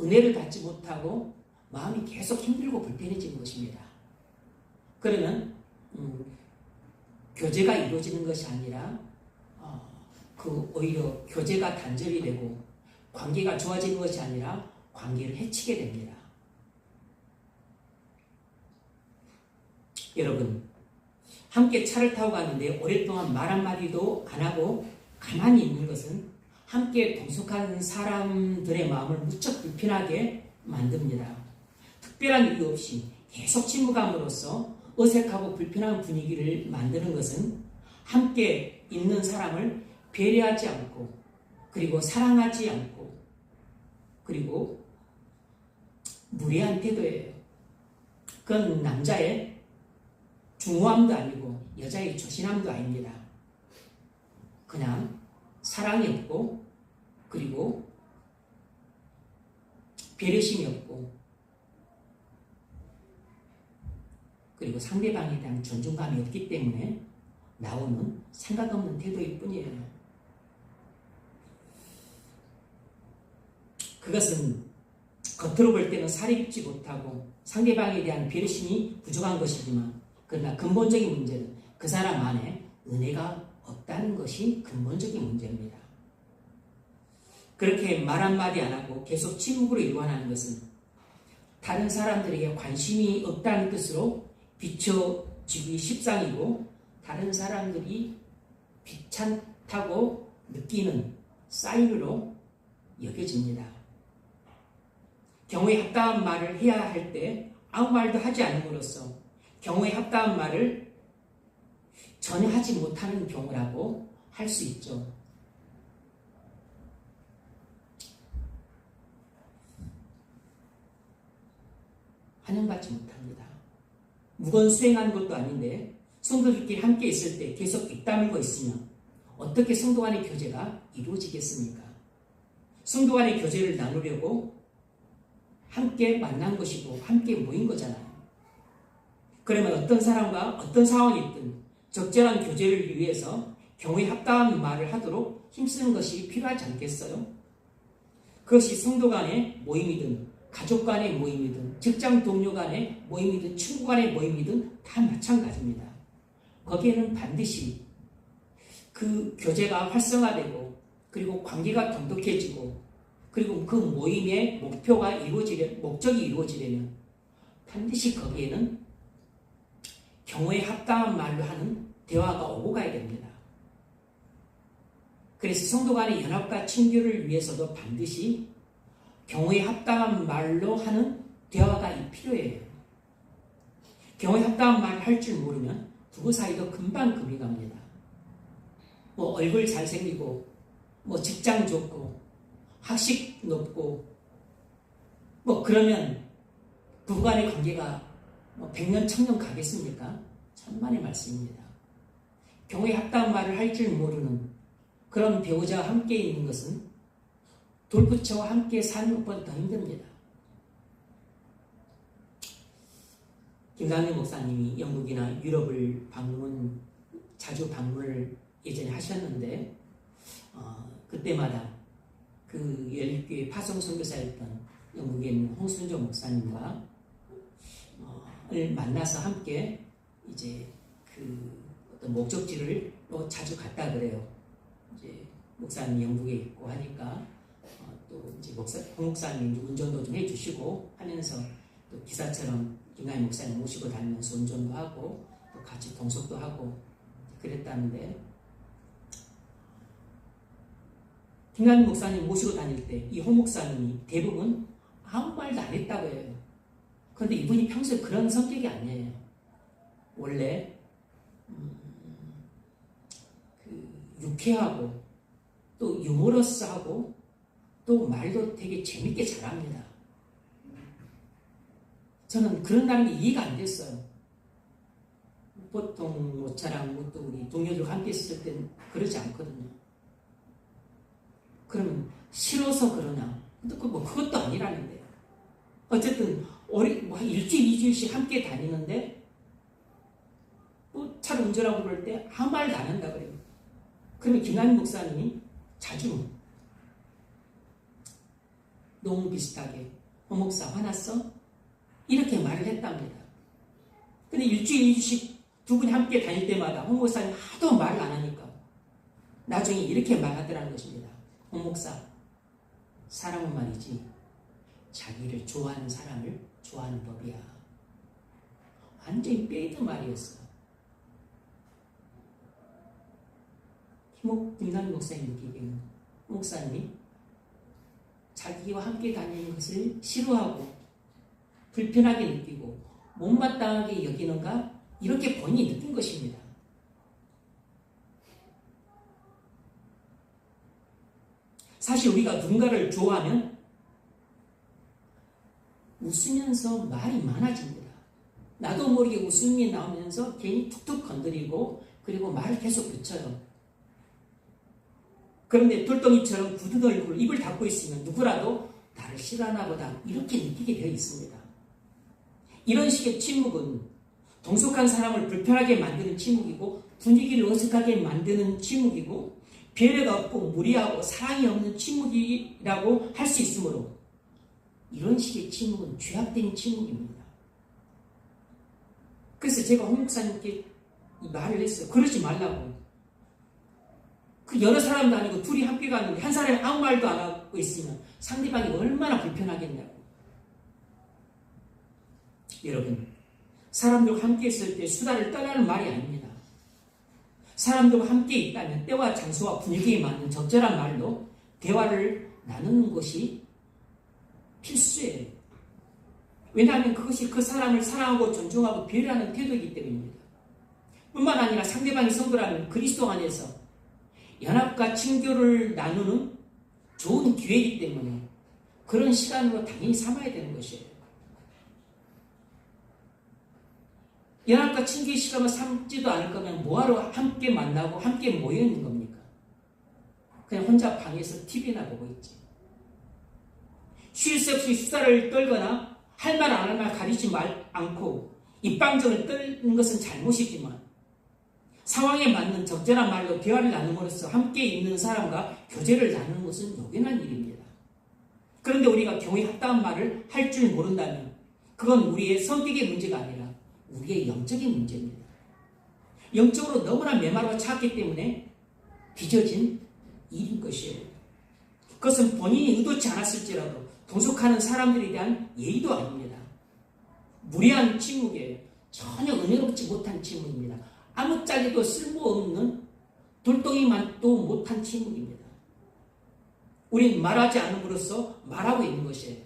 은혜를 받지 못하고 마음이 계속 힘들고 불편해지는 것입니다. 그러면 교제가 이루어지는 것이 아니라 오히려 교제가 단절이 되고 관계가 좋아지는 것이 아니라 관계를 해치게 됩니다. 여러분, 함께 차를 타고 가는데 오랫동안 말 한마디도 안 하고 가만히 있는 것은 함께 동석하는 사람들의 마음을 무척 불편하게 만듭니다. 특별한 이유 없이 계속 친구감으로써 어색하고 불편한 분위기를 만드는 것은 함께 있는 사람을 배려하지 않고 그리고 사랑하지 않고 그리고 무례한 태도예요. 그건 남자의 중후함도 아니고 여자의 조신함도 아닙니다. 그냥 사랑이 없고 그리고 배려심이 없고 그리고 상대방에 대한 존중감이 없기 때문에 나오는 생각 없는 태도일 뿐이에요. 그것은 겉으로 볼 때는 살이 깊지 못하고 상대방에 대한 배려심이 부족한 것이지만 그러나 근본적인 문제는 그 사람 안에 은혜가 없다는 것이 근본적인 문제입니다. 그렇게 말 한마디 안 하고 계속 침묵으로 일관하는 것은 다른 사람들에게 관심이 없다는 뜻으로 비춰지기 십상이고 다른 사람들이 귀찮다고 느끼는 사인으로 여겨집니다. 경우에 합당한 말을 해야 할 때 아무 말도 하지 않음으로써 경우에 합당한 말을 전혀 하지 못하는 경우라고 할 수 있죠. 환영받지 못합니다. 무건 수행하는 것도 아닌데 성도들끼리 함께 있을 때 계속 입 다물고 있으면 어떻게 성도 간의 교제가 이루어지겠습니까? 성도 간의 교제를 나누려고 함께 만난 것이고 함께 모인 거잖아요. 그러면 어떤 사람과 어떤 상황이든 적절한 교제를 위해서 경우에 합당한 말을 하도록 힘쓰는 것이 필요하지 않겠어요? 그것이 성도 간의 모임이든 가족 간의 모임이든 직장 동료 간의 모임이든 친구 간의 모임이든 다 마찬가지입니다. 거기에는 반드시 그 교제가 활성화되고 그리고 관계가 돈독해지고 그리고 그 모임의 목적이 이루어지려면 반드시 거기에는 경우에 합당한 말로 하는 대화가 오고 가야 됩니다. 그래서 성도 간의 연합과 친교를 위해서도 반드시 경우에 합당한 말로 하는 대화가 필요해요. 경우에 합당한 말을 할 줄 모르면 부부 사이도 금방 금이 갑니다. 얼굴 잘생기고 직장 좋고 학식 높고 그러면 부부간의 관계가 100년 1000년 가겠습니까? 천만의 말씀입니다. 경우에 합당한 말을 할 줄 모르는 그런 배우자와 함께 있는 것은 돌부처와 함께 사는 것보다 더 힘듭니다. 김강림 목사님이 영국이나 유럽을 자주 방문을 예전에 하셨는데 그때마다 그 열립교회 파송 선교사였던 영국에 있는 홍순조 목사님과 만나서 함께 이제 그 어떤 목적지를 자주 갔다 그래요. 이제 목사님 영국에 있고 하니까 또 이제 홍 목사님 운전도 좀 해주시고 하면서 또 기사처럼 김강림 목사님 모시고 다니면서 운전도 하고 또 같이 동석도 하고 그랬다는데 김강림 목사님 모시고 다닐 때 이 홍 목사님이 대부분 아무 말도 안 했다고 해요. 그런데 이분이 평소에 그런 성격이 아니에요. 원래 유쾌하고 또 유머러스하고 또 말도 되게 재밌게 잘합니다. 저는 그런다는 게 이해가 안 됐어요. 보통 저랑 또 우리 동료들과 함께 있을 때는 그러지 않거든요. 그러면 싫어서 그러냐? 근데 그것도 아니라는데요. 어쨌든 한 일주일, 2주일씩 함께 다니는데 차를 운전하고 그럴 때 아무 말도 안 한다 그래요. 그러면 김남인 목사님이 자주 너무 비슷하게 홍 목사 화났어? 이렇게 말을 했답니다. 근데 일주일, 2주씩 두 분이 함께 다닐 때마다 홍 목사님 하도 말을 안 하니까 나중에 이렇게 말하더라는 것입니다. 홍 목사, 사람은 말이지 자기를 좋아하는 사람을 좋아하는 법이야. 완전히 빼이던 말이었어. 김남희 목사님 느끼기에는 목사님이 자기와 함께 다니는 것을 싫어하고 불편하게 느끼고 못마땅하게 여기는가 이렇게 본인이 느낀 것입니다. 사실 우리가 누군가를 좋아하면 웃으면서 말이 많아집니다. 나도 모르게 웃음이 나오면서 괜히 툭툭 건드리고 그리고 말을 계속 붙여요. 그런데 돌덩이처럼 굳은 얼굴, 입을 닫고 있으면 누구라도 나를 싫어하나 보다 이렇게 느끼게 되어 있습니다. 이런 식의 침묵은 동석한 사람을 불편하게 만드는 침묵이고 분위기를 어색하게 만드는 침묵이고 배려가 없고 무리하고 사랑이 없는 침묵이라고 할 수 있으므로 이런 식의 침묵은 죄악된 침묵입니다. 그래서 제가 홍 목사님께 말을 했어요. 그러지 말라고. 그 여러 사람도 아니고 둘이 함께 갔는데 한 사람이 아무 말도 안 하고 있으면 상대방이 얼마나 불편하겠냐고. 여러분, 사람들과 함께 있을 때 수다를 떠나는 말이 아닙니다. 사람들과 함께 있다면 때와 장소와 분위기에 맞는 적절한 말로 대화를 나누는 것이 필수예요. 왜냐하면 그것이 그 사람을 사랑하고 존중하고 배려하는 태도이기 때문입니다. 뿐만 아니라 상대방이 성도라면 그리스도 안에서 연합과 친교를 나누는 좋은 기회이기 때문에 그런 시간으로 당연히 삼아야 되는 것이에요. 연합과 친교의 시간을 삼지도 않을 거면 뭐하러 함께 만나고 함께 모여있는 겁니까? 그냥 혼자 방에서 TV나 보고 있지. 쉴 새 없이 수다를 떨거나 할 말 안 할 말 가리지 않고 입방정을 떨는 것은 잘못이지만 상황에 맞는 적절한 말로 대화를 나눔으로써 함께 있는 사람과 교제를 나누는 것은 요긴한 일입니다. 그런데 우리가 교회에 합당한 말을 할 줄 모른다면 그건 우리의 성격의 문제가 아니라 우리의 영적인 문제입니다. 영적으로 너무나 메마르고 차갑기 때문에 빚어진 일인 것이에요. 그것은 본인이 의도치 않았을지라도 동석하는 사람들에 대한 예의도 아닙니다. 무례한 침묵이에요. 전혀 은혜롭지 못한 침묵입니다. 아무짝에도 쓸모없는 돌덩이만도 못한 침묵입니다. 우린 말하지 않음으로써 말하고 있는 것이에요.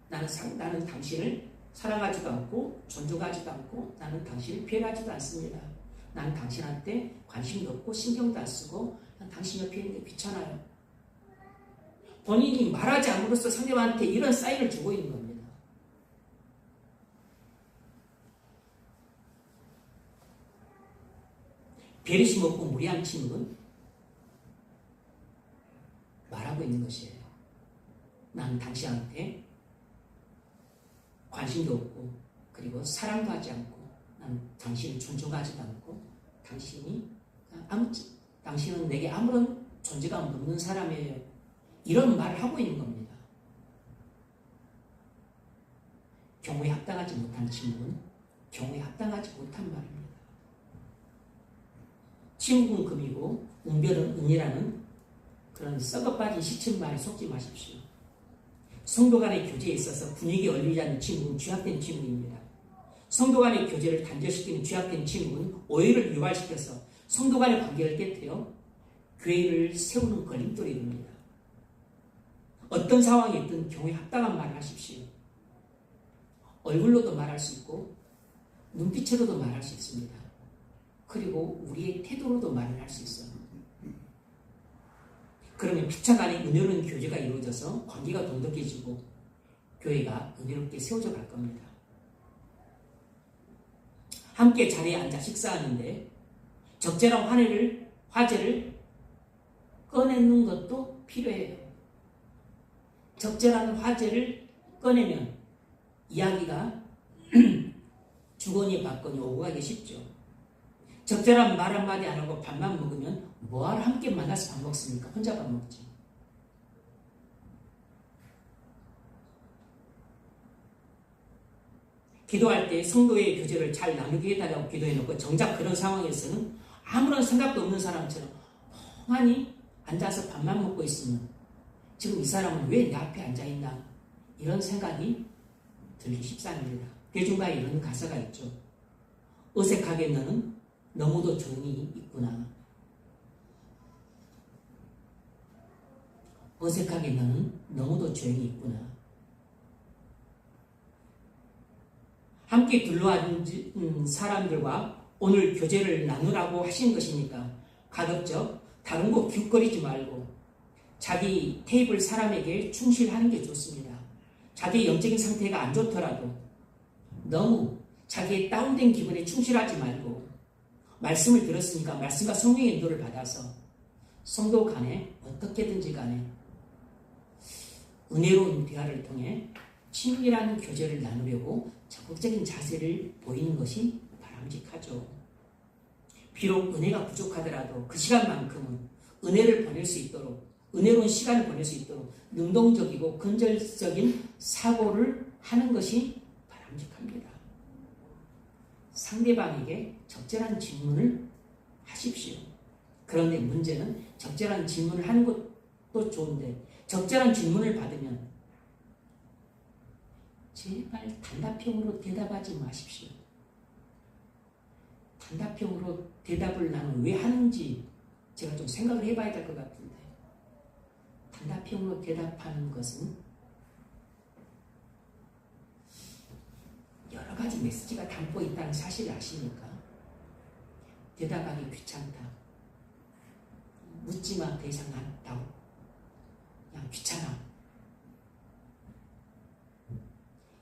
나는 당신을 사랑하지도 않고 존중하지도 않고 나는 당신을 배려하지도 않습니다. 나는 당신한테 관심도 없고 신경도 안 쓰고 당신 옆에 있는 게 귀찮아요. 본인이 말하지 않음으로써 상대방한테 이런 사인을 주고 있는 겁니다. 배려심 없고 무례한 침묵은 말하고 있는 것이에요. 나는 당신한테 관심도 없고 그리고 사랑도 하지 않고 나는 당신을 존중하지도 않고 당신은 내게 아무런 존재감 없는 사람이에요. 이런 말을 하고 있는 겁니다. 경우에 합당하지 못한 침묵은 경우에 합당하지 못한 말입니다. 침묵은 금이고 웅변은 은이라는 그런 썩어빠진 시친 말에 속지 마십시오. 성도 간의 교제에 있어서 분위기 얼리지 않는 침묵은 죄악된 침묵입니다. 성도 간의 교제를 단절시키는 죄악된 침묵은 오해를 유발시켜서 성도 간의 관계를 깨뜨려 교회를 세우는 걸림돌이 됩니다. 어떤 상황이 있든 경우에 합당한 말을 하십시오. 얼굴로도 말할 수 있고 눈빛으로도 말할 수 있습니다. 그리고 우리의 태도로도 말을 할 수 있어요. 그러면 피차 간의 은혜로운 교제가 이루어져서 관계가 돈독해지고 교회가 은혜롭게 세워져 갈 겁니다. 함께 자리에 앉아 식사하는데 적절한 화제를 꺼내는 것도 필요해요. 적절한 화제를 꺼내면 이야기가 주거니 받거니 오고 가기 쉽죠. 적절한 말 한마디 안 하고 밥만 먹으면 뭐하러 함께 만나서 밥 먹습니까? 혼자 밥 먹지. 기도할 때 성도의 교제를 잘 나누게 해달라고 기도해놓고 정작 그런 상황에서는 아무런 생각도 없는 사람처럼 멍하니 앉아서 밥만 먹고 있으면 지금 이 사람은 왜 내 앞에 앉아있나 이런 생각이 들기 십상입니다. 대중가에 이런 가사가 있죠. 어색하게 너는 너무도 조용히 있구나. 어색하게 너는 너무도 조용히 있구나. 함께 둘러앉은 사람들과 오늘 교제를 나누라고 하신 것이니까 가급적 다른 거 기웃거리지 말고 자기 테이블 사람에게 충실하는 게 좋습니다. 자기 영적인 상태가 안 좋더라도 너무 자기의 다운된 기분에 충실하지 말고 말씀을 들었으니까 말씀과 성령의 인도를 받아서 성도 간에 어떻게든지 간에 은혜로운 대화를 통해 친밀한 교제를 나누려고 적극적인 자세를 보이는 것이 바람직하죠. 비록 은혜가 부족하더라도 그 시간만큼은 은혜를 보낼 수 있도록 은혜로운 시간을 보낼 수 있도록 능동적이고 근절적인 사고를 하는 것이 바람직합니다. 상대방에게 적절한 질문을 하십시오. 그런데 문제는 적절한 질문을 하는 것도 좋은데 적절한 질문을 받으면 제발 단답형으로 대답하지 마십시오. 단답형으로 대답을 나는 왜 하는지 제가 좀 생각을 해봐야 될 것 같은데 단답형으로 대답하는 것은 여러 가지 메시지가 담고 있다는 사실을 아시니까 대답하기 귀찮다. 묻지마 더 이상 안다고. 그냥 귀찮아.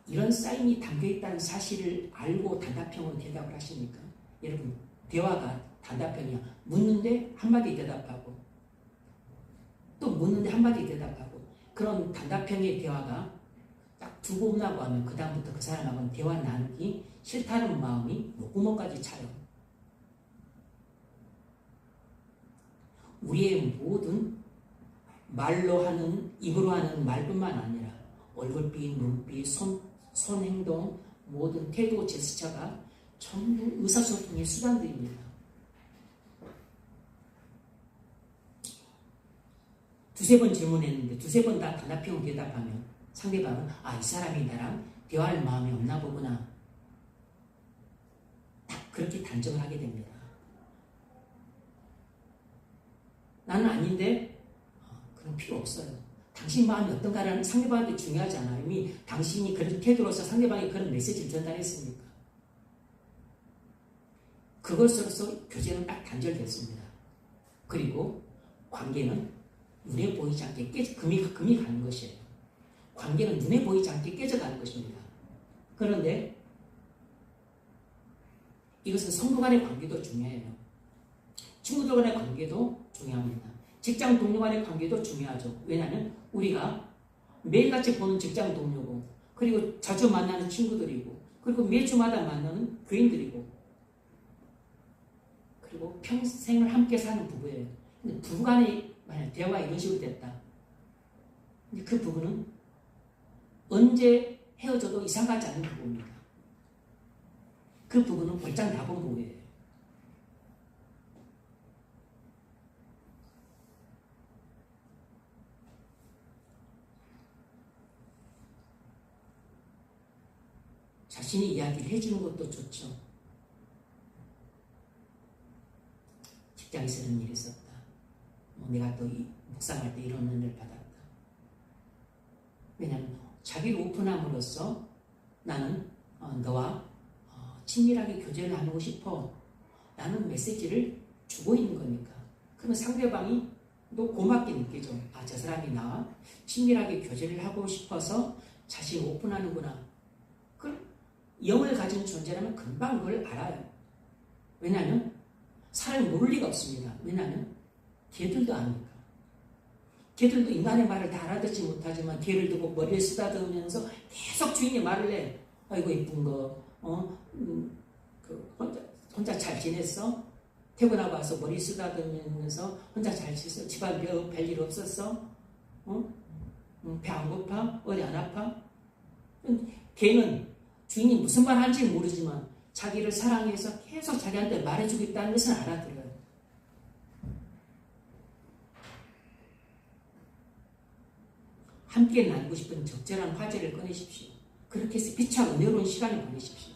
이런 사인이 담겨있다는 사실을 알고 단답형으로 대답을 하시니까 여러분 대화가 단답형이야. 묻는데 한마디 대답하고 또 묻는데 한마디 대답하고 그런 단답형의 대화가 딱 두 번 나고 하면 그 다음부터 그 사람하고는 대화 나누기 싫다는 마음이 목구멍까지 차요. 우리의 모든 말로 하는 입으로 하는 말뿐만 아니라 얼굴빛, 눈빛, 손 행동, 모든 태도, 제스처가 전부 의사소통의 수단들입니다. 두세 번 질문했는데 두세 번 다 단답형으로 대답하면 상대방은 이 사람이 나랑 대화할 마음이 없나 보구나. 딱 그렇게 단정을 하게 됩니다. 나는 아닌데 그런 필요 없어요. 당신 마음이 어떤가라는 상대방한테 중요하지 않아요. 이미 당신이 그런 태도로서 상대방에 그런 메시지를 전달했으니까. 그것으로서 교제는 딱 단절됐습니다. 그리고 관계는 눈에 보이지 않게 금이 가는 것이에요. 관계는 눈에 보이지 않게 깨져가는 것입니다. 그런데 이것은 성도 간의 관계도 중요해요. 친구들 간의 관계도 중요합니다. 직장 동료 간의 관계도 중요하죠. 왜냐하면 우리가 매일같이 보는 직장 동료고 그리고 자주 만나는 친구들이고 그리고 매주마다 만나는 교인들이고 그리고 평생을 함께 사는 부부예요. 근데 부부간의 만약 대화가 이런 식으로 됐다. 근데 그 부부는 언제 헤어져도 이상 가지 않는 부부입니다. 그 부부는 골장 나본 부부예요. 자신이 이야기를 해주는 것도 좋죠. 직장에서 이런 일이 있었다. 내가 또 묵상할 때 이런 은혜를 받았다. 왜냐하면 자기를 오픈함으로써 나는 너와 친밀하게 교제를 나누고 싶어. 라는 메시지를 주고 있는 거니까. 그러면 상대방이 또 고맙게 느끼죠. 저 사람이 나와 친밀하게 교제를 하고 싶어서 자신을 오픈하는구나. 영을 가진 존재라면 금방 그걸 알아요. 왜냐하면 사람이 모를 리가 없습니다. 왜냐하면 걔들도 아니까. 걔들도 인간의 말을 다 알아듣지 못하지만 걔를 두고 머리에 쓰다듬으면서 계속 주인이 말을 해. 아이고 이쁜 거, 혼자 잘 지냈어? 퇴근하고 와서 머리 쓰다듬으면서 혼자 잘 지냈어? 집안 별일 없었어? 배 안 고파? 어디 안 아파? 걔는 주인이 무슨 말 하는지 모르지만 자기를 사랑해서 계속 자기한테 말해주고 있다는 것은 알아들어요. 함께 나누고 싶은 적절한 화제를 꺼내십시오. 그렇게 해서 피차 은혜로운 시간을 보내십시오.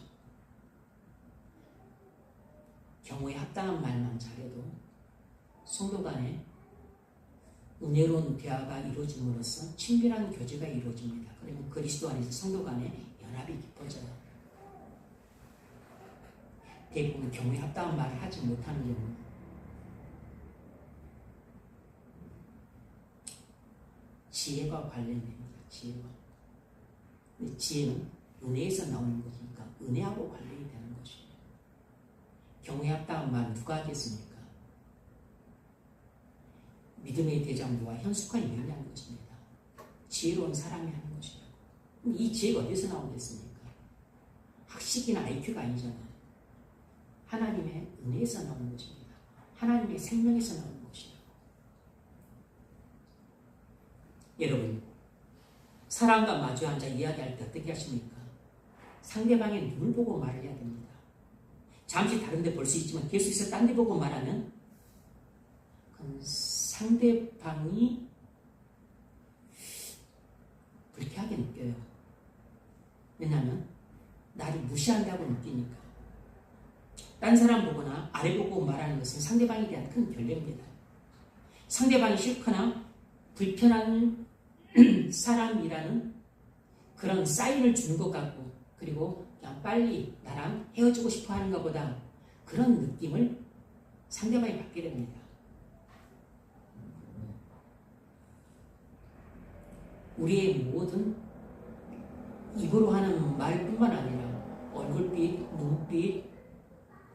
경우에 합당한 말만 잘해도 성도 간에 은혜로운 대화가 이루어짐으로써 친밀한 교제가 이루어집니다. 그러면 그리스도 안에서 성도 간에 연합이 깊어져요. 대부분 경우에 합당한 말을 하지 못하는 경우, 지혜가 관련됩니다. 지혜가. 근데 지혜는 은혜에서 나오는 것이니까 은혜하고 관련이 되는 것이에요. 경우에 합당한 말 누가 하겠습니까? 믿음의 대장부와 현숙한 여인이 하는 것입니다. 지혜로운 사람이 하는 것이라고. 이 지혜가 어디서 나오겠습니까? 학식이나 IQ가 아니잖아요. 하나님의 은혜에서 나오는 것입니다. 하나님의 생명에서 나오는 것이라고. 여러분, 사람과 마주 앉아 이야기할 때 어떻게 하십니까? 상대방의 눈을 보고 말을 해야 됩니다. 잠시 다른 데 볼 수 있지만 계속해서 딴 데 보고 말하면 그건 상대방이 불쾌하게 느껴요. 왜냐하면 나를 무시한다고 느끼니까. 딴 사람 보거나 아래 보고 말하는 것은 상대방에 대한 큰 결례입니다. 상대방이 싫거나 불편한 사람이라는 그런 사인을 주는 것 같고, 그리고 그냥 빨리 나랑 헤어지고 싶어 하는 것보다 그런 느낌을 상대방이 받게 됩니다. 우리의 모든 입으로 하는 말뿐만 아니라 얼굴빛, 눈빛,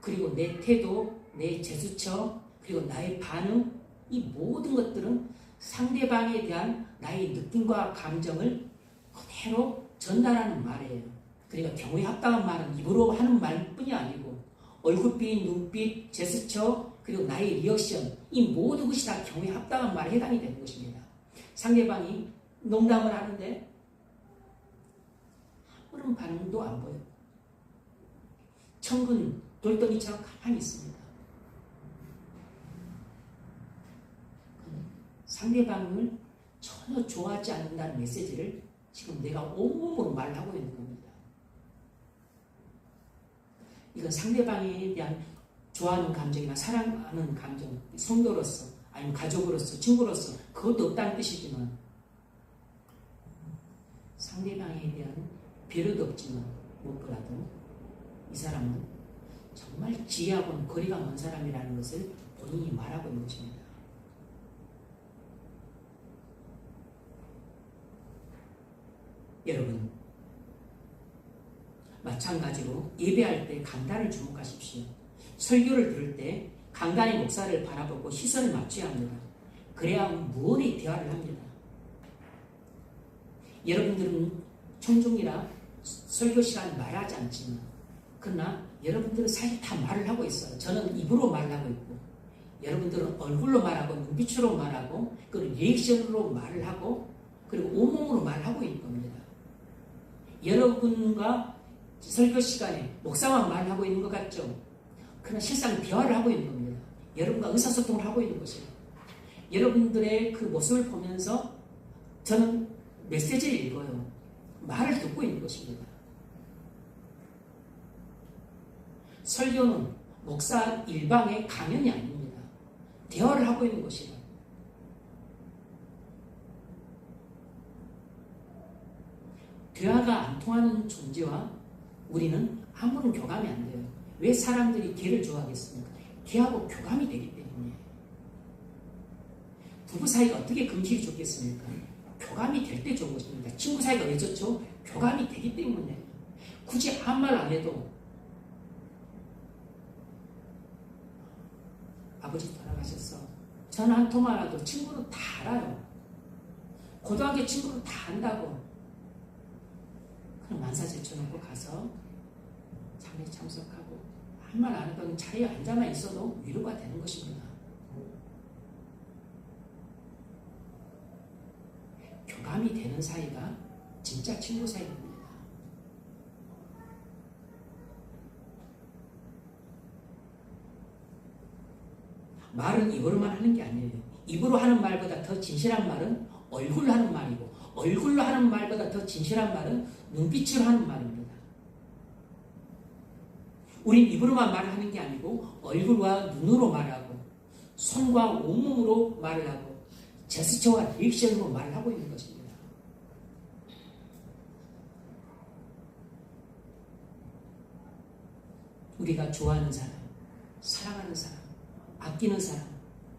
그리고 내 태도, 내 제스처, 그리고 나의 반응, 이 모든 것들은 상대방에 대한 나의 느낌과 감정을 그대로 전달하는 말이에요. 그러니까 경우에 합당한 말은 입으로 하는 말뿐이 아니고 얼굴빛, 눈빛, 제스처, 그리고 나의 리액션, 이 모든 것이 다 경우에 합당한 말에 해당이 되는 것입니다. 상대방이 농담을 하는데 아무런 반응도 안 보여요. 천근 돌덩이처럼 가만히 있습니다. 상대방을 전혀 좋아하지 않는다는 메시지를 지금 내가 온몸으로 말하고 있는 겁니다. 이건 상대방에 대한 좋아하는 감정이나 사랑하는 감정, 성도로서 아니면 가족으로서 친구로서 그것도 없다는 뜻이지만, 상대방에 대한 배려도 없지만 무엇보다도 이 사람은 정말 지혜하고는 거리가 먼 사람이라는 것을 본인이 말하고 있는 것입니다. 여러분, 마찬가지로 예배할 때 강단을 주목하십시오. 설교를 들을 때 강단의 목사를 바라보고 시선을 맞춰야 합니다. 그래야 무언의 대화를 합니다. 여러분들은 청중이라 설교 시간 말하지 않지만, 그러나 여러분들은 사실 다 말을 하고 있어요. 저는 입으로 말을 하고 있고, 여러분들은 얼굴로 말하고, 눈빛으로 말하고, 그리고 리액션으로 말을 하고, 그리고 온몸으로 말을 하고 있는 겁니다. 여러분과 설교 시간에 목사만 말을 하고 있는 것 같죠? 그러나 실상 대화를 하고 있는 겁니다. 여러분과 의사소통을 하고 있는 것이에요. 여러분들의 그 모습을 보면서 저는 메시지를 읽어요. 말을 듣고 있는 것입니다. 설교는 목사 일방의 강연이 아닙니다. 대화를 하고 있는 것이에요. 대화가 안 통하는 존재와 우리는 아무런 교감이 안 돼요. 왜 사람들이 개를 좋아하겠습니까? 개하고 교감이 되기 때문에. 부부 사이가 어떻게 금실이 좋겠습니까? 교감이 될 때 좋은 것입니다. 친구 사이가 왜 좋죠? 교감이 되기 때문에. 굳이 아무 말 안 해도 아버지 돌아가셨어. 전화 한 통화라도 친구는 다 알아요. 고등학교 친구는 다 안다고. 그럼 만사 제쳐놓고 가서 장례 참석하고 한 말 안 해도 자리에 앉아만 있어도 위로가 되는 것입니다. 교감이 되는 사이가 진짜 친구 사이입니다. 말은 입으로만 하는 게 아니에요. 입으로 하는 말보다 더 진실한 말은 얼굴로 하는 말이고, 얼굴로 하는 말보다 더 진실한 말은 눈빛으로 하는 말입니다. 우린 입으로만 말을 하는 게 아니고 얼굴과 눈으로 말하고 손과 온몸으로 말을 하고 제스처와 리액션으로 말을 하고 있는 것입니다. 우리가 좋아하는 사람, 사랑하는 사람, 아끼는 사람,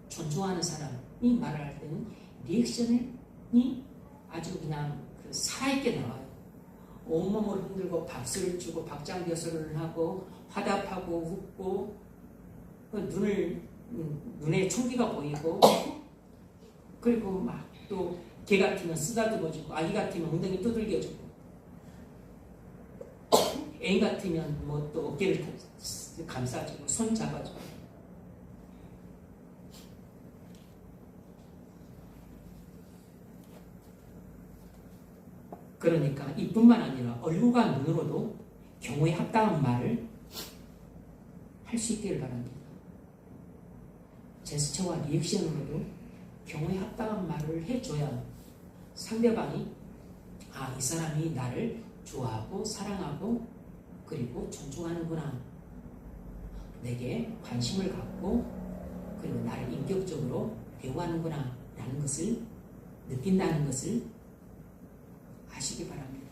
존중하는 사람이 말을 할 때는 리액션이 아주 그냥 살아있게 나와요. 온몸을 흔들고 박수를 주고 박장대소를 하고 화답하고 웃고 눈에 총기가 보이고 그리고 막 또 개 같으면 쓰다듬어주고 아기 같으면 엉덩이 두들겨주고 애인 같으면 뭐 또 어깨를 감싸주고 손 잡아주고 그러니까 이뿐만 아니라 얼굴과 눈으로도 경우에 합당한 말을 할 수 있기를 바랍니다. 제스처와 리액션으로도 경우에 합당한 말을 해줘야 상대방이 이 사람이 나를 좋아하고 사랑하고 그리고 존중하는구나. 내게 관심을 갖고 그리고 나를 인격적으로 대우하는구나 라는 것을 느낀다는 것을 아시기 바랍니다.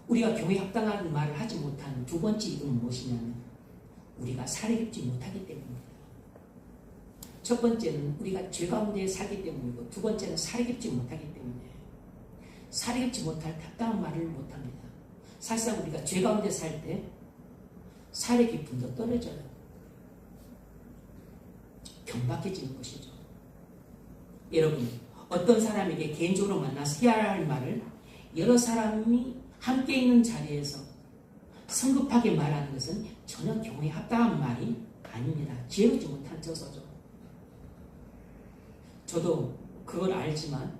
우리가 경우에 합당한 말을 하지 못한 두 번째 이유는 무엇이냐면 우리가 살이 깊지 못하기 때문입니다. 첫 번째는 우리가 죄 가운데 살기 때문이고 두 번째는 살이 깊지 못하기 때문이에요. 살이 깊지 못할 합당한 말을 못합니다. 사실상 우리가 죄 가운데 살 때 살의 깊음도 떨어져요. 경박해지는 것이죠. 여러분, 어떤 사람에게 개인적으로 만나서 해야 할 말을 여러 사람이 함께 있는 자리에서 성급하게 말하는 것은 전혀 경우에 합당한 말이 아닙니다. 지혜롭지 못한 저서죠. 저도 그걸 알지만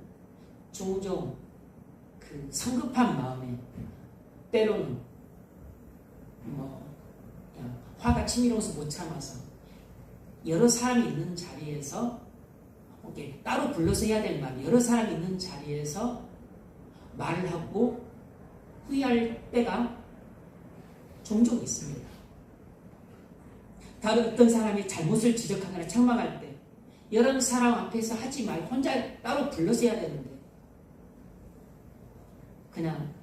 종종 그 성급한 마음에 때로는 그냥 화가 치밀어서 못 참아서 여러 사람이 있는 자리에서 이렇게 따로 불러서 해야 될 말, 여러 사람이 있는 자리에서 말을 하고 후회할 때가 종종 있습니다. 다른 어떤 사람이 잘못을 지적하거나 책망할 때 여러 사람 앞에서 하지 말고 혼자 따로 불러서 해야 되는데 그냥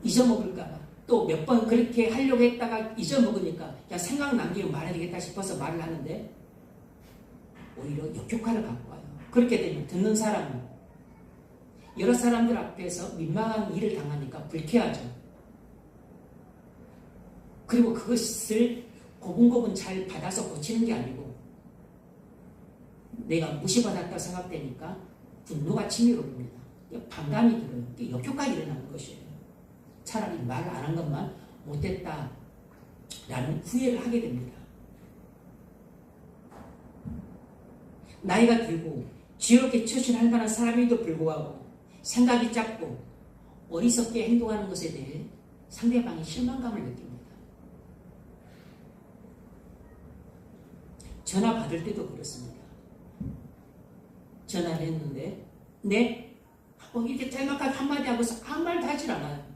잊어먹을까봐 또 몇 번 그렇게 하려고 했다가 잊어먹으니까 그냥 생각 남기고 말해야 되겠다 싶어서 말을 하는데 오히려 역효과를 갖고 와요. 그렇게 되면 듣는 사람은 여러 사람들 앞에서 민망한 일을 당하니까 불쾌하죠. 그리고 그것을 고분고분 잘 받아서 고치는 게 아니고 내가 무시받았다 생각되니까 분노가 치밀어 오릅니다. 반감이 들어요. 역효과가 일어나는 것이에요. 차라리 말을 안 한 것만 못했다라는 후회를 하게 됩니다. 나이가 들고 지혜롭게 처신할 만한 사람임에도 불구하고 생각이 짧고 어리석게 행동하는 것에 대해 상대방이 실망감을 느낍니다. 전화 받을 때도 그렇습니다. 전화를 했는데 네? 이렇게 짤막하게 한마디 하고서 아무 말도 하질 않아요.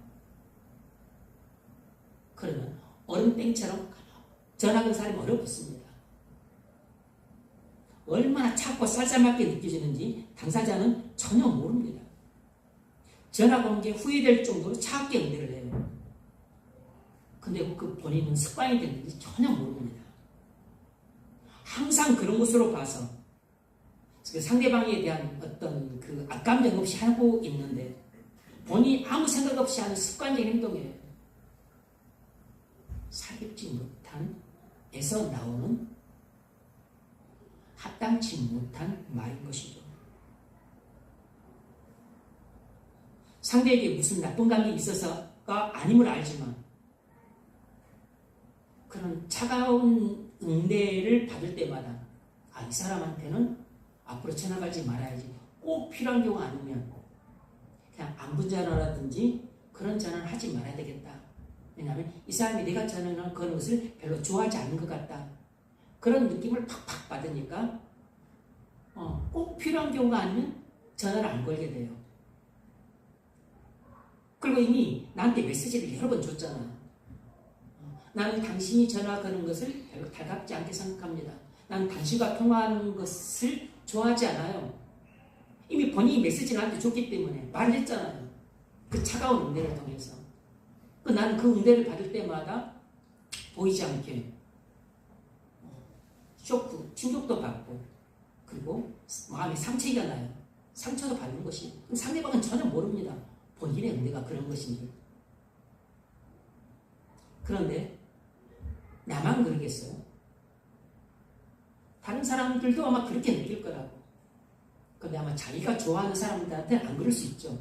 그러면 얼음땡처럼 전화 건 사람이 어렵습니다. 얼마나 차고 쌀쌀맞게 느껴지는지 당사자는 전혀 모릅니다. 전화가 온 게 후회될 정도로 차갑게 응대를 해요. 근데 그 본인은 습관이 됐는지 전혀 모릅니다. 항상 그런 것으로 봐서 상대방에 대한 어떤 그 악감정 없이 하고 있는데 본인이 아무 생각 없이 하는 습관적인 행동이에요. 사귀지 못한 에서 나오는 합당치 못한 말인 것이죠. 상대에게 무슨 나쁜 감이 있어서가 아님을 알지만 그런 차가운 응대를 받을 때마다 이 사람한테는 앞으로 전화 걸지 말아야지. 꼭 필요한 경우 아니면 그냥 안부 전화라든지 그런 전화를 하지 말아야 되겠다 왜냐하면 이 사람이 내가 전하는 그런 것을 별로 좋아하지 않는 것 같다. 그런 느낌을 팍팍 받으니까 꼭 필요한 경우가 아니면 전화를 안 걸게 돼요. 그리고 이미 나한테 메시지를 여러 번 줬잖아. 나는 당신이 전화 거는 것을 별로 달갑지 않게 생각합니다. 나는 당신과 통화하는 것을 좋아하지 않아요. 이미 본인이 메시지를 나한테 줬기 때문에 말을 했잖아요. 그 차가운 응대를 통해서. 나는 그 응대를 받을 때마다 보이지 않게 쇼크, 충격도 받고 그리고 마음에 상처가 나요. 상처도 받는 것이 상대방은 전혀 모릅니다. 본인의 응대가 그런 것인지. 그런데 나만 그러겠어요? 다른 사람들도 아마 그렇게 느낄 거라고. 근데 아마 자기가 좋아하는 사람들한테는 안 그럴 수 있죠.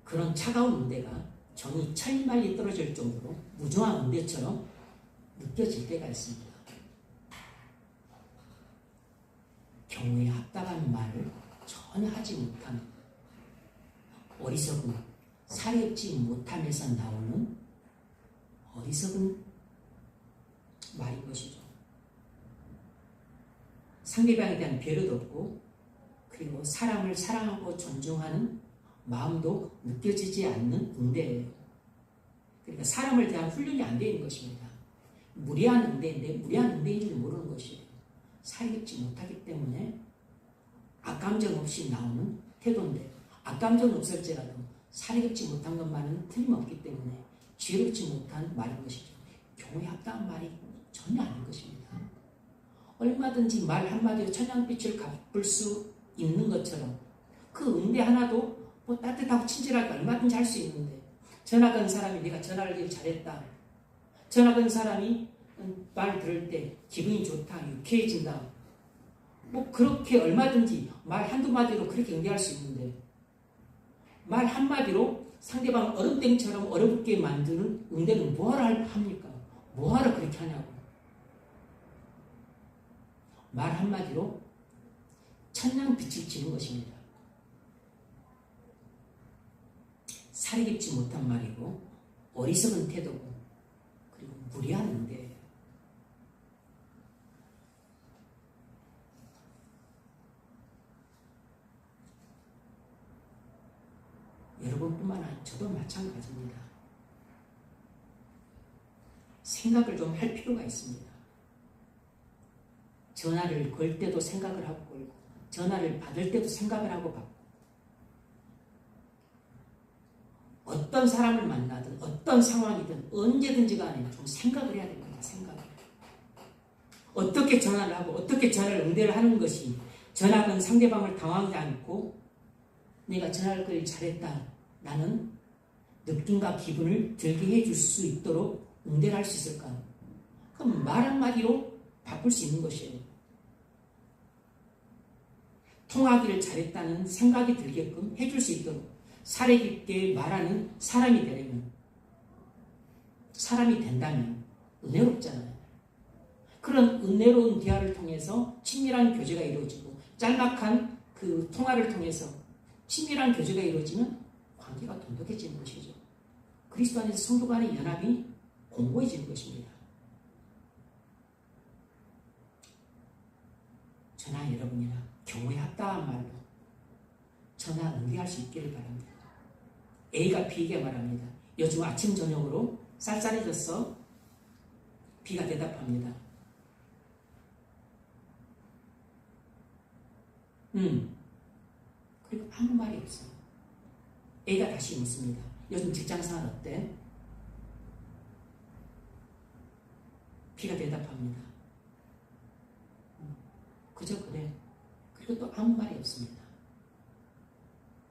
그런 차가운 응대가 정이 철말리 떨어질 정도로 무정한 응대처럼 느껴질 때가 있습니다. 경우에 합당한 말을 전혀 하지 못한 어리석은 사렵지 못함에서 나오는 어리석은 말인 것이죠. 상대방에 대한 배려도 없고 그리고 사람을 사랑하고 존중하는 마음도 느껴지지 않는 응대예요. 그러니까 사람을 대한 훈련이 안 되어 있는 것입니다. 무례한 응대인데 무례한 응대인 줄 모르는 것이에요. 사립지 못하기 때문에 악감정 없이 나오는 태도인데 악감정 없을지라도 사립지 못한 것만은 틀림없기 때문에 지혜롭지 못한 말인 것이죠. 경우에 합당한 말이 전혀 아닌 것입니다. 얼마든지 말 한마디로 천냥빛을 갚을 수 있는 것처럼 그 응대 하나도 따뜻하고 친절하게 얼마든지 할 수 있는데 전화 건 사람이 내가 전화를 잘했다. 전화 건 사람이 말 들을 때 기분이 좋다, 유쾌해진다. 그렇게 얼마든지 말 한두 마디로 그렇게 응대할 수 있는데 말 한마디로 상대방 얼음땡처럼 얼어붙게 만드는 응대는 뭐하러 합니까? 뭐하러 그렇게 하냐고. 말 한마디로 천냥빛을 지는 것입니다. 살이 깊지 못한 말이고 어리석은 태도고 그리고 무례한 응대예요. 여러분뿐만 아니라 저도 마찬가지입니다. 생각을 좀 할 필요가 있습니다. 전화를 걸 때도 생각을 하고 걸고 전화를 받을 때도 생각을 하고 받고 어떤 사람을 만나든 어떤 상황이든 언제든지 간에 좀 생각을 해야 됩니다. 생각을. 어떻게 전화를 하고 어떻게 전화를 응대를 하는 것이 전화는 상대방을 당황하지 않고 내가 전화를 걸 잘했다. 나는 느낌과 기분을 들게 해줄 수 있도록 응대를 할 수 있을까? 그럼 말 한마디로 바꿀 수 있는 것이에요. 통하기를 잘했다는 생각이 들게끔 해줄 수 있도록 사례 깊게 말하는 사람이 되려면 사람이 된다면 은혜롭잖아요. 그런 은혜로운 대화를 통해서 친밀한 교제가 이루어지고 짤막한 그 통화를 통해서 친밀한 교제가 이루어지면 관계가 돈독해지는 것이죠. 그리스도 안에서 성도 간의 연합이 공고해지는 것입니다. 저나 여러분이나 경우에 합당한 말로 전화 응대할 수 있기를 바랍니다. A가 B에게 말합니다. 요즘 아침 저녁으로 쌀쌀해졌어. B가 대답합니다. 그리고 아무 말이 없어요. A가 다시 묻습니다. 요즘 직장생활 어때? B가 대답합니다. 그저 그래. 그리고 또 아무 말이 없습니다.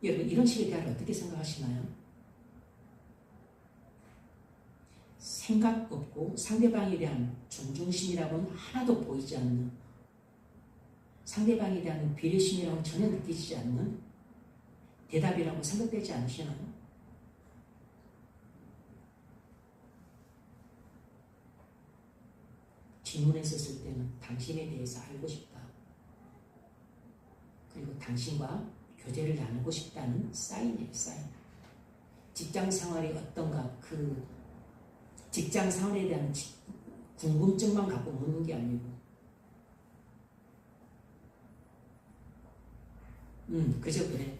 여러분 이런 식의 대화를 어떻게 생각하시나요? 생각 없고 상대방에 대한 존중심이라고는 하나도 보이지 않는 상대방에 대한 배려심이라고는 전혀 느끼지 않는 대답이라고 생각되지 않으시나요? 질문했었을 때는 당신에 대해서 알고 싶다. 그리고 당신과 교제를 나누고 싶다는 사인이에요, 사인. 직장 생활이 어떤가, 그 직장 생활에 대한 궁금증만 갖고 묻는 게 아니고, 그저 그래.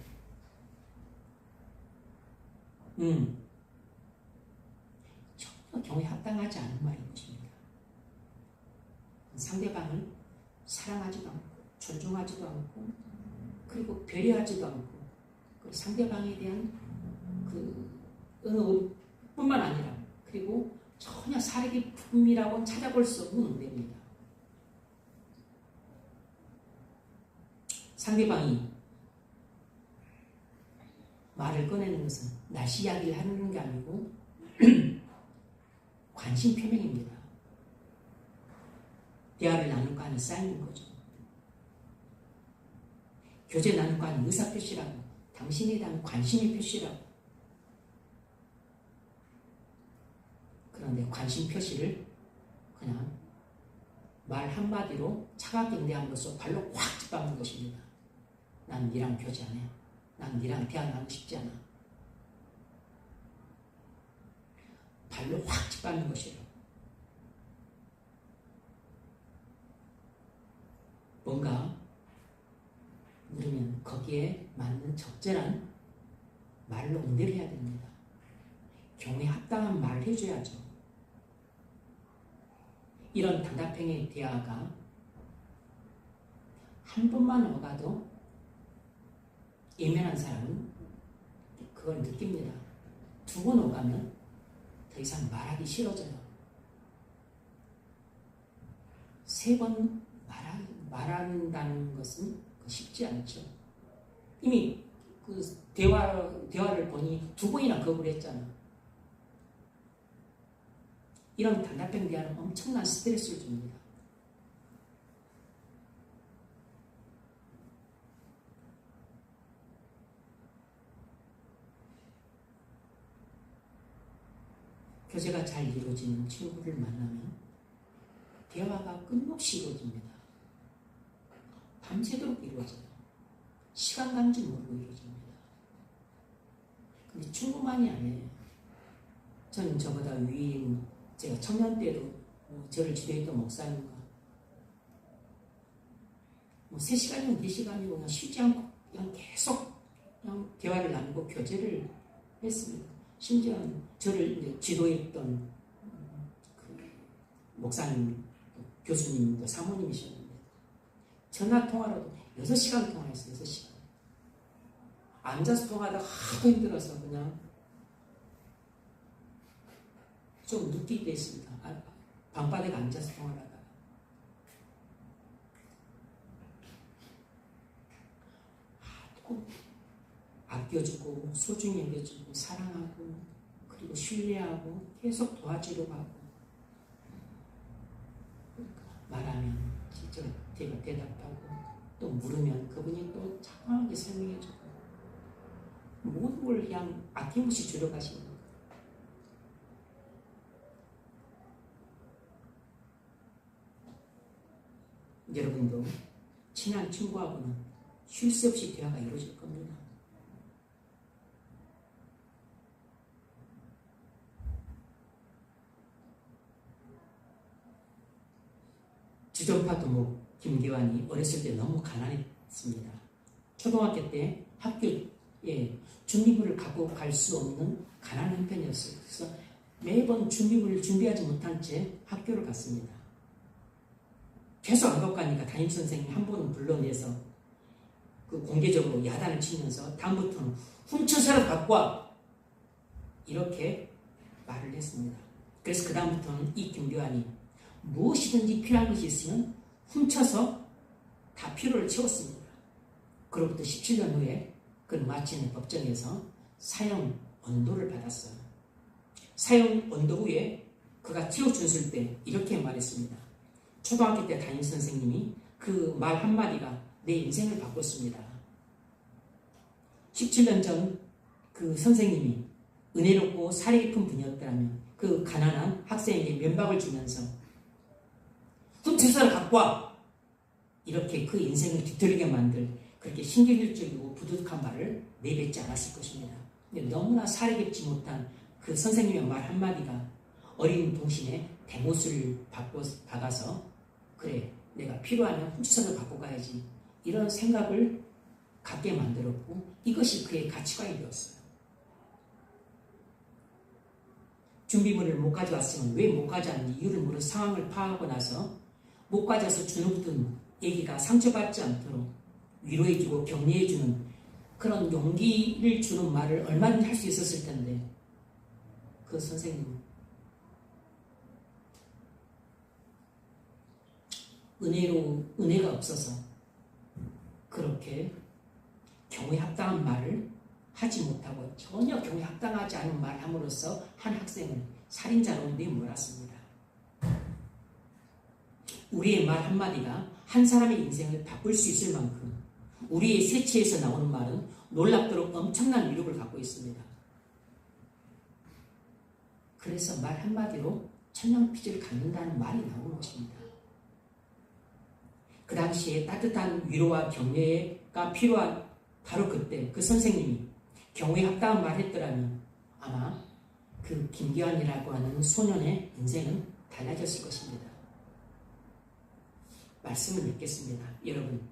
전혀 경우에 합당하지 않은 말인 것입니다. 상대방을 사랑하지도 않고, 존중하지도 않고, 그리고 배려하지도 않고, 그 상대방에 대한 그 어느 뿐만 아니라, 그리고 전혀 사르기 품이라고 찾아볼 수 없는 응대입니다. 상대방이 말을 꺼내는 것은 날씨 이야기를 하는 게 아니고 관심 표명입니다. 대화를 나눌까 하는 사인인 거죠. 교제 나눌까 하는 의사표시라고, 당신에 대한 관심의 표시라고. 그런데 관심 표시를 그냥 말 한마디로 차갑게 응대함으로써 발로 확 짓밟는 것입니다. 난 니랑 교제 안 해. 난 니랑 대화 나누고 싶지 않아. 발로 확 짓밟는 것이에요. 뭔가 물으면 거기에 맞는 적절한 말로 응대를 해야 됩니다. 경우에 합당한 말을 해줘야죠. 이런 단답형의 대화가 한 번만 오가도 예민한 사람은 그걸 느낍니다. 두 번 오가면 더 이상 말하기 싫어져요. 세 번 말한다는 것은 쉽지 않죠. 이미 그 대화를 보니 두 번이나 거부를 했잖아. 이런 단답형 대화는 엄청난 스트레스를 줍니다. 교제가 잘 이루어지는 친구를 만나면 대화가 끊임없이 이루어집니다. 밤새도록 이루어져요. 시간 가는 줄 모르고 이루어집니다. 근데 친구만이 아니에요. 저는 저보다 위인, 제가 청년 때도 저를 지도했던 목사님과 3시간이면 4시간이고 그냥 쉬지 않고 그냥 계속 그냥 대화를 나누고 교제를 했습니다. 심지어 저를 이제 지도했던 그 목사님, 교수님, 사모님이셨는데 전화 통화로도 6시간 통화했어요. 6시간. 앉아서 통화하다가 하도 힘들어서 그냥 좀 눕기도 했습니다. 방바닥에 앉아서 통화를 하다가. 아껴주고 소중히 여겨주고 사랑하고 그리고 신뢰하고 계속 도와주려고 하고 말하면 진짜 대답하고 또 물으면 그분이 또 자상하게 설명해주고 모든 걸 그냥 아낌없이 주려 가시는 거예요. 여러분도 친한 친구하고는 쉴 새 없이 대화가 이루어질 겁니다. 주전파 두목 김기환이 어렸을 때 너무 가난했습니다. 초등학교 때 학교에 준비물을 갖고 갈 수 없는 가난한 편이었어요. 그래서 매번 준비물을 준비하지 못한 채 학교를 갔습니다. 계속 안 갖고 가니까 담임선생님이 한 번은 불러내서 그 공개적으로 야단을 치면서 다음부터는 훔쳐서라도 갖고 와! 이렇게 말을 했습니다. 그래서 그 다음부터는 이 김기환이 무엇이든지 필요한 것이 있으면 훔쳐서 다 필요를 채웠습니다. 그로부터 17년 후에 그는 마침내 법정에서 사형 언도를 받았어요. 사형 언도 후에 그가 채워줬을 때 이렇게 말했습니다. 초등학교 때 담임 선생님이 그 말 한마디가 내 인생을 바꿨습니다. 17년 전 그 선생님이 은혜롭고 사려 깊은 분이었다면 그 가난한 학생에게 면박을 주면서 훔쳐서 갖고 와. 이렇게 그 인생을 뒤틀리게 만들 그렇게 신경질적이고 부득한 말을 내뱉지 않았을 것입니다. 근데 너무나 사려 깊지 못한 그 선생님의 말 한마디가 어린 동신의 대못을 박아서 그래 내가 필요하면 훔쳐서 갖고 가야지 이런 생각을 갖게 만들었고 이것이 그의 가치관이 되었어요. 준비물을 못 가져왔으면 왜 못 가져왔는지 이유를 물어 상황을 파악하고 나서 못 가져서 주눅든 애기가 상처받지 않도록 위로해주고 격려해주는 그런 용기를 주는 말을 얼마든지 할 수 있었을 텐데 그 선생님 은혜가 없어서 그렇게 경우에 합당한 말을 하지 못하고 전혀 경우에 합당하지 않은 말을 함으로써 한 학생을 살인자로 내몰았습니다. 우리의 말 한마디가 한 사람의 인생을 바꿀 수 있을 만큼 우리의 세치에서 나오는 말은 놀랍도록 엄청난 위력을 갖고 있습니다. 그래서 말 한마디로 천냥빚을 갚는다는 말이 나오는 것입니다. 그 당시에 따뜻한 위로와 격려가 필요한 바로 그때 그 선생님이 경우에 합당한 말을 했더라면 아마 그 김기환이라고 하는 소년의 인생은 달라졌을 것입니다. 말씀을 맺겠습니다. 여러분,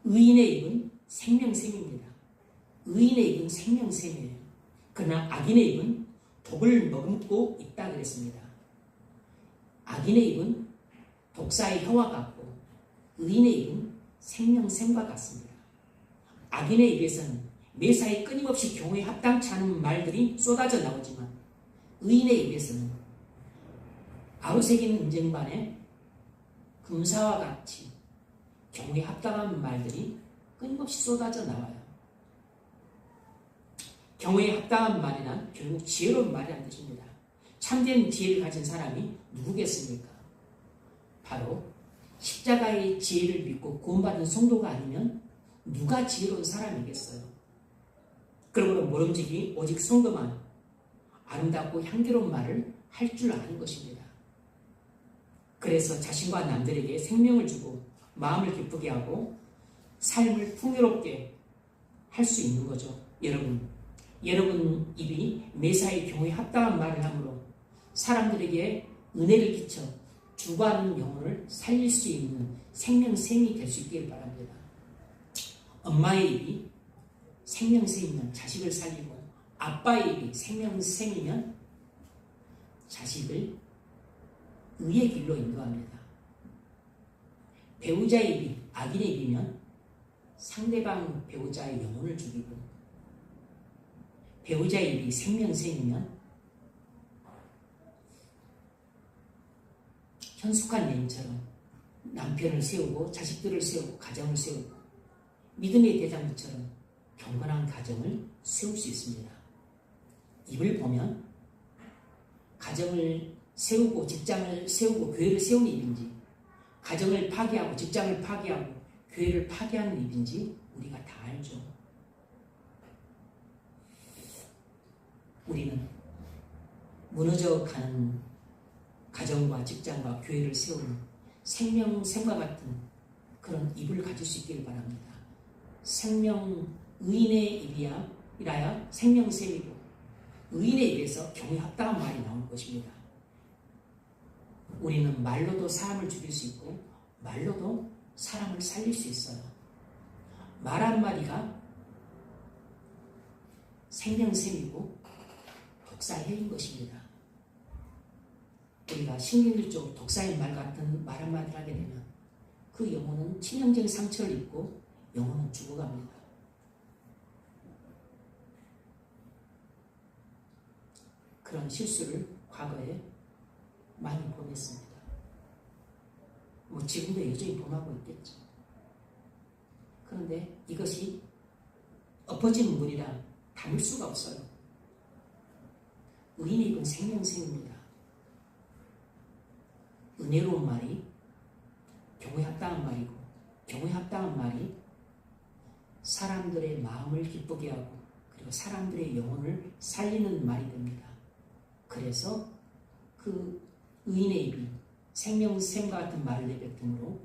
의인의 입은 생명샘입니다. 의인의 입은 생명샘이에요. 그러나 악인의 입은 독을 머금고 있다 그랬습니다. 악인의 입은 독사의 혀와 같고 의인의 입은 생명샘과 같습니다. 악인의 입에서는 매사에 끊임없이 경우에 합당치 않은 말들이 쏟아져 나오지만 의인의 입에서는 아우색인 은쟁반에 금사와 같이 경우에 합당한 말들이 끊임없이 쏟아져 나와요. 경우에 합당한 말이란 결국 지혜로운 말이라는 뜻입니다. 참된 지혜를 가진 사람이 누구겠습니까? 바로 십자가의 지혜를 믿고 구원받은 성도가 아니면 누가 지혜로운 사람이겠어요? 그러므로 모름지기 오직 성도만 아름답고 향기로운 말을 할 줄 아는 것입니다. 그래서 자신과 남들에게 생명을 주고 마음을 기쁘게 하고 삶을 풍요롭게 할 수 있는 거죠. 여러분 입이 매사에 경우에 합당한 말을 함으로 사람들에게 은혜를 끼쳐 죽어가는 영혼을 살릴 수 있는 생명샘이 될 수 있기를 바랍니다. 엄마의 입이 생명샘이면 자식을 살리고 아빠의 입이 생명샘이면 자식을 의의 길로 인도합니다. 배우자의 입이 악인의 입이면 상대방 배우자의 영혼을 죽이고 배우자의 입이 생명샘이면 현숙한 여인처럼 남편을 세우고 자식들을 세우고 가정을 세우고 믿음의 대장처럼 경건한 가정을 세울 수 있습니다. 입을 보면 가정을 세우고 직장을 세우고 교회를 세우는 입인지 가정을 파괴하고 직장을 파괴하고 교회를 파괴하는 입인지 우리가 다 알죠. 우리는 무너져가는 가정과 직장과 교회를 세우는 생명샘과 같은 그런 입을 가질 수 있기를 바랍니다. 의인의 입이라야 생명샘이고 의인의 입에서 경우에 합당한 말이 나오는 것입니다. 우리는 말로도 사람을 죽일 수 있고 말로도 사람을 살릴 수 있어요. 말 한마디가 생명샘이고 독사해인 것입니다. 우리가 신경질적으로 독사의 말 같은 말 한마디를 하게 되면 그 영혼은 치명적인 상처를 입고 영혼은 죽어갑니다. 그런 실수를 과거에 많이 범했습니다. 지금도 여전히 범하고 있겠죠. 그런데 이것이 엎어진 물이라 담을 수가 없어요. 의인의 입은 생명샘입니다. 은혜로운 말이 경우에 합당한 말이고 경우에 합당한 말이 사람들의 마음을 기쁘게 하고 그리고 사람들의 영혼을 살리는 말이 됩니다. 그래서 그 의인의 입이 생명샘과 같은 말을 내뱉음으로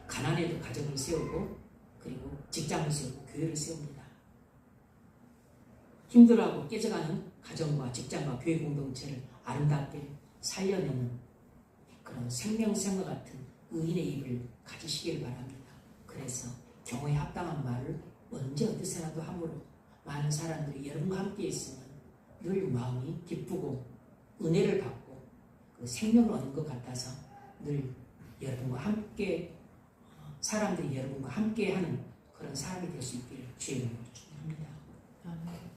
가난해도 가정을 세우고 그리고 직장을 세우고 교회를 세웁니다. 힘들어하고 깨져가는 가정과 직장과 교회 공동체를 아름답게 살려내는 그런 생명샘과 같은 의인의 입을 가지시길 바랍니다. 그래서 경호에 합당한 말을 언제 어디서라도 함으로 많은 사람들이 여러분과 함께 있으면 늘 마음이 기쁘고 은혜를 받고 그 생명을 얻는 것 같아서 늘 여러분과 함께 사람들이 여러분과 함께하는 그런 사람이 될 수 있기를 주의 이름으로 축원합니다.